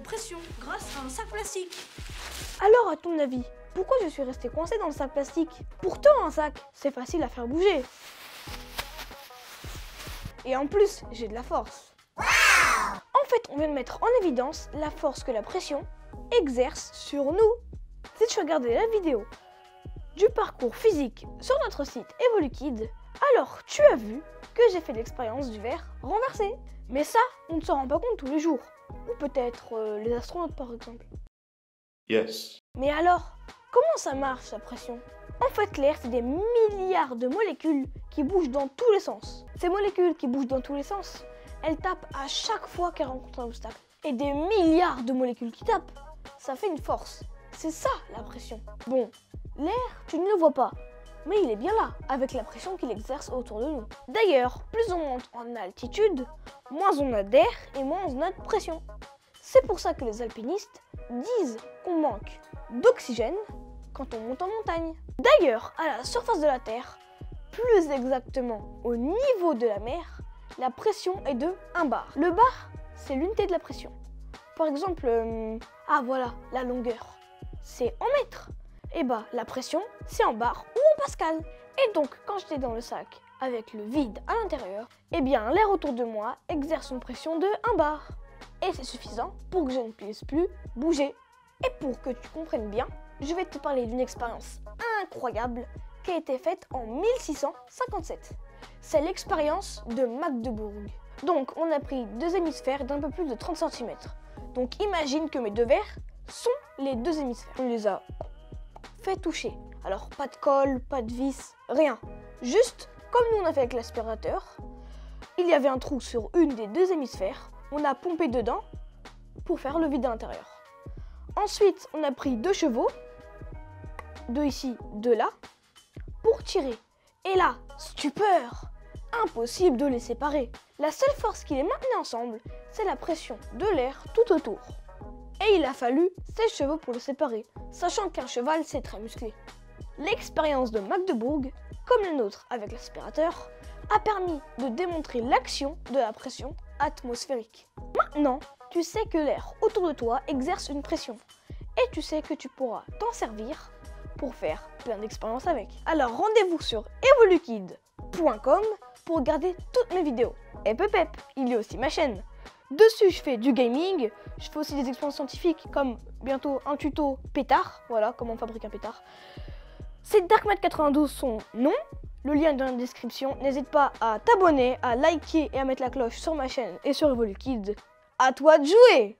pression grâce à un sac plastique. Alors, à ton avis, pourquoi je suis resté coincé dans le sac plastique? Pourtant, un sac, c'est facile à faire bouger. Et en plus, j'ai de la force. En fait, on vient de mettre en évidence la force que la pression exerce sur nous. Si tu regardais la vidéo du parcours physique sur notre site EvoluKid, alors tu as vu que j'ai fait l'expérience du verre renversé. Mais ça, on ne s'en rend pas compte tous les jours. Ou peut-être les astronautes par exemple. Yes. Mais alors, comment ça marche la pression? En fait, l'air, c'est des milliards de molécules qui bougent dans tous les sens. Ces molécules qui bougent dans tous les sens, elles tapent à chaque fois qu'elles rencontrent un obstacle. Et des milliards de molécules qui tapent, ça fait une force. C'est ça la pression. Bon, l'air, tu ne le vois pas, mais il est bien là, avec la pression qu'il exerce autour de nous. D'ailleurs, plus on monte en altitude, moins on a d'air et moins on a de pression. C'est pour ça que les alpinistes disent qu'on manque d'oxygène quand on monte en montagne. D'ailleurs, à la surface de la Terre, plus exactement au niveau de la mer, la pression est de 1 bar. Le bar, c'est l'unité de la pression. Par exemple, voilà, la longueur, c'est en mètres. Et bah, la pression, c'est en bar ou en pascal. Et donc, quand j'étais dans le sac avec le vide à l'intérieur, eh bien, l'air autour de moi exerce une pression de 1 bar. Et c'est suffisant pour que je ne puisse plus bouger. Et pour que tu comprennes bien, je vais te parler d'une expérience incroyable qui a été faite en 1657. C'est l'expérience de Magdebourg. Donc, on a pris 2 hémisphères d'un peu plus de 30 cm. Donc, imagine que mes 2 verres sont les 2 hémisphères. On les a fait toucher. Alors, pas de colle, pas de vis, rien. Juste, comme nous on a fait avec l'aspirateur, il y avait un trou sur une des 2 hémisphères. On a pompé dedans pour faire le vide à l'intérieur. Ensuite, on a pris 2 chevaux, 2 ici, 2 là, pour tirer. Et là, stupeur! Impossible de les séparer. La seule force qui les maintenait ensemble, c'est la pression de l'air tout autour. Et il a fallu 16 chevaux pour le séparer, sachant qu'un cheval, c'est très musclé. L'expérience de Magdebourg, comme la nôtre avec l'aspirateur, a permis de démontrer l'action de la pression atmosphérique. Maintenant, tu sais que l'air autour de toi exerce une pression. Et tu sais que tu pourras t'en servir pour faire plein d'expériences avec. Alors rendez-vous sur evolukid.com pour regarder toutes mes vidéos. Et pep, il y a aussi ma chaîne. Dessus, je fais du gaming, je fais aussi des expériences scientifiques comme bientôt un tuto pétard, voilà comment on fabrique un pétard. C'est Darkmat92 son nom, le lien est dans la description. N'hésite pas à t'abonner, à liker et à mettre la cloche sur ma chaîne et sur EvoluKid. À toi de jouer!